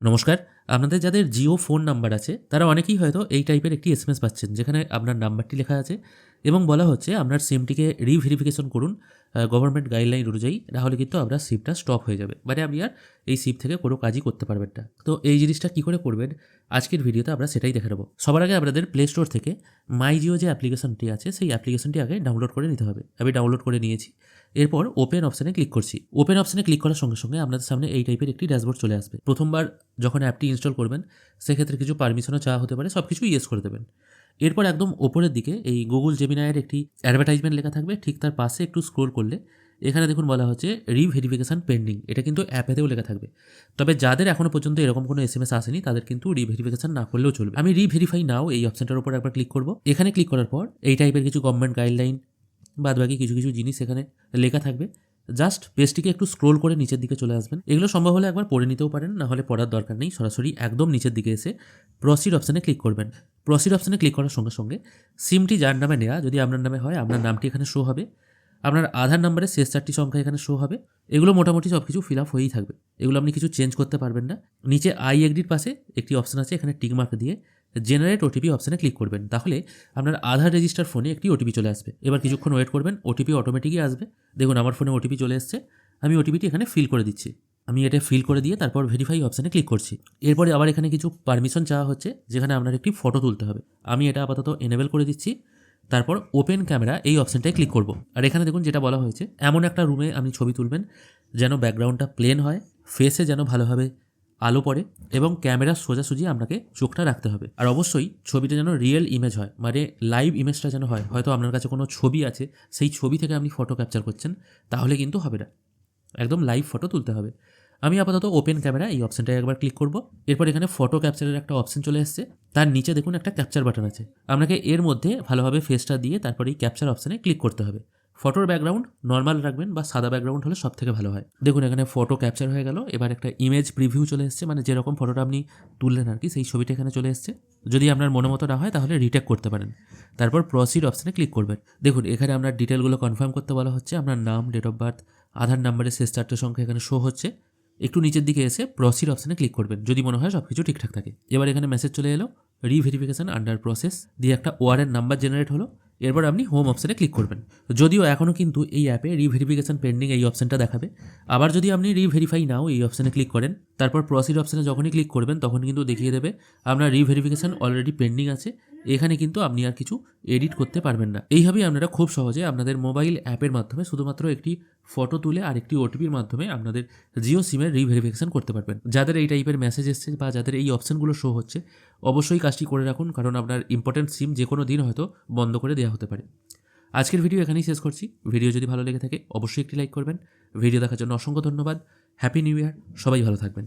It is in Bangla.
নমস্কার। আপনাদের যাদের জিও ফোন নাম্বার আছে তারা অনেকেই হয়তো এই টাইপের একটি এসএমএস পাচ্ছেন যেখানে আপনার নাম্বারটি লেখা আছে এবং বলা হচ্ছে আপনার সিমটিকে রিভেরিফিকেশন করুন গভর্নমেন্ট গাইডলাইন অনুযায়ী, নাহলে কিন্তু আপনার সিমটা স্টপ হয়ে যাবে, মানে আপনি আর এই সিম থেকে কোনো কাজই করতে পারবেন না। তো এই জিনিসটা কী করে করবেন আজকের ভিডিওতে আমরা সেটাই দেখে নেব। সবার আগে আপনাদের প্লে স্টোর থেকে মাই জিও যে অ্যাপ্লিকেশনটি আছে সেই অ্যাপ্লিকেশনটি আগে ডাউনলোড করে নিতে হবে। আমি ডাউনলোড করে নিয়েছি। এরপর ওপেন অপশানে ক্লিক করছি। ওপেন অপশানে ক্লিক করার সঙ্গে সঙ্গে আপনাদের সামনে এই টাইপের একটি ড্যাশবোর্ড চলে আসবে। প্রথমবার যখন অ্যাপটি ইনস্টল করবেন সেক্ষেত্রে কিছু পারমিশনও চাওয়া হতে পারে, সব কিছু ইয়েস করে দেবেন। এরপর একদম ওপরের দিকে এই গুগল জেমিনাইয়ের একটি অ্যাডভার্টাইজমেন্ট লেখা থাকবে, ঠিক তার পাশে একটু স্ক্রোল করলে এখানে দেখুন বলা হচ্ছে রিভেরিফিকেশন পেন্ডিং। এটা কিন্তু অ্যাপেতেও লেখা থাকবে। তবে যাদের এখনও পর্যন্ত এরকম কোনো এসএমএস আসেনি তাদের কিন্তু রিভেরিফিকেশন না করলেও চলবে। আমি রিভেরিফাই নাও এই অপশনটার উপর একবার ক্লিক করব। এখানে ক্লিক করার পর এই টাইপের কিছু গভর্নমেন্ট গাইডলাইন বাদবাকি কিছু কিছু জিনিস এখানে লেখা থাকবে। জাস্ট পেজটিকে একটু স্ক্রোল করে নিচের দিকে চলে আসবেন। এগুলো সম্ভব হলে একবার পড়ে নিতেও পারেন, না হলে পড়ার দরকার নেই। সরাসরি একদম নিচের দিকে এসে প্রসিড অপশানে ক্লিক করবেন। প্রসিড অপশানে ক্লিক করার সঙ্গে সঙ্গে সিমটি যার নামে নেওয়া, যদি আপনার নামে হয় আপনার নামটি এখানে শো হবে, আপনার আধার নাম্বারের শেষ 4টি সংখ্যা এখানে শো হবে। এগুলো মোটামুটি সব কিছু ফিল আপ হয়েই থাকবে, এগুলো আপনি কিছু চেঞ্জ করতে পারবেন না। নিচে আই এগ্রির পাশে একটি অপশান আছে, এখানে টিক মার্ক দিয়ে জেনারেট ওটিপি অপশানে ক্লিক করবেন। তাহলে আপনার আধার রেজিস্টার ফোনে একটি ওটিপি চলে আসবে। এবার কিছুক্ষণ ওয়েট করবেন, ওটিপি অটোমেটিকই আসবে। দেখুন আমার ফোনে ওটিপি চলে এসছে। আমি ওটিপিটি এখানে ফিল করে দিচ্ছি। আমি এটা ফিল করে দিয়ে তারপর ভেরিফাই অপশানে ক্লিক করছি। এরপরে আবার এখানে কিছু পারমিশন চাওয়া হচ্ছে, যেখানে আপনার একটি ফটো তুলতে হবে। আমি এটা আপাতত এনেবেল করে দিচ্ছি। তারপর ওপেন ক্যামেরা এই অপশানটায় ক্লিক করব। আর এখানে দেখুন যেটা বলা হয়েছে, এমন একটা রুমে আপনি ছবি তুলবেন যেন ব্যাকগ্রাউন্ডটা প্লেন হয়, ফেসে যেন ভালোভাবে আলো পড়ে এবং ক্যামেরার সোজাসুজি আপনাকে চোখটা রাখতে হবে। আর অবশ্যই ছবিটা যেন রিয়েল ইমেজ হয়, মানে লাইভ ইমেজটা যেন হয়। হয়তো আপনার কাছে কোনো ছবি আছে, সেই ছবি থেকে আপনি ফটো ক্যাপচার করছেন, তাহলে কিন্তু হবে না। একদম লাইভ ফটো তুলতে হবে। আমি আপাতত ওপেন ক্যামেরা এই অপশানটায় একবার ক্লিক করব। এরপর এখানে ফটো ক্যাপচারের একটা অপশান চলে এসেছে, তার নিচে দেখুন একটা ক্যাপচার বাটন আছে। আপনাকে এর মধ্যে ভালোভাবে ফেসটা দিয়ে তারপর এই ক্যাপচার অপশানে ক্লিক করতে হবে। ফটোর ব্যাকগ্রাউন্ড নর্মাল রাখবেন বা সাদা ব্যাকগ্রাউন্ড হলে সব থেকে ভালো হয়। দেখুন এখানে ফটো ক্যাপচার হয়ে গেল। এবার একটা ইমেজ প্রিভিউ চলে এসেছে, মানে যেরকম ফটোটা আপনি তুললেন আর কি সেই ছবিটা এখানে চলে এসেছে। যদি আপনার মনে মতো না হয় তাহলে রিটেক করতে পারেন। তারপর প্রসিড অপশানে ক্লিক করবেন। দেখুন এখানে আপনার ডিটেলগুলো কনফার্ম করতে বলা হচ্ছে। আপনার নাম, ডেট অফ বার্থ, আধার নাম্বারের শেষ 4টে সংখ্যা এখানে শো হচ্ছে। একটু নিচের দিকে এসে প্রসিড অপশানে ক্লিক করবেন যদি মনে হয় সব কিছু ঠিকঠাক থাকে। এবার এখানে মেসেজ চলে এলো, রিভেরিফিকেশন আন্ডার প্রসেস দিয়ে একটা ওয়ারের নাম্বার জেনারেট হলো। এরপর আপনি হোম অপশানে ক্লিক করবেন। যদিও এখনও কিন্তু এই অ্যাপে রিভেরিফিকেশন পেন্ডিং এই অপশানটা দেখাবে। আবার যদি আপনি রিভেরিফাই নাও এই অপশানে ক্লিক করেন, তারপর প্রসিড অপশানে যখনই ক্লিক করবেন তখন কিন্তু দেখিয়ে দেবে আপনার রিভেরিফিকেশন অলরেডি পেন্ডিং আছে। এখানে কিন্তু আপনি আর কিছু এডিট করতে পারবেন না। এইভাবেই আপনারা খুব সহজে আপনাদের মোবাইল অ্যাপের মাধ্যমে শুধুমাত্র একটি ফটো তুলে আর একটি ওটিপির মাধ্যমে আপনাদের জিও সিমের রিভেরিফিকেশন করতে পারবেন। যাদের এই টাইপের মেসেজ এসছে বা যাদের এই অপশানগুলো শো হচ্ছে, অবশ্যই কাজটি করে রাখুন, কারণ আপনার ইম্পর্টেন্ট সিম যে কোনো দিন হয়তো বন্ধ করে দেওয়া হতে পারে। আজকের ভিডিও এখানেই শেষ করছি। ভিডিও যদি ভালো লেগে থাকে অবশ্যই একটি লাইক করবেন। ভিডিও দেখার জন্য অসংখ্য ধন্যবাদ। হ্যাপি নিউ ইয়ার, সবাই ভালো থাকবেন।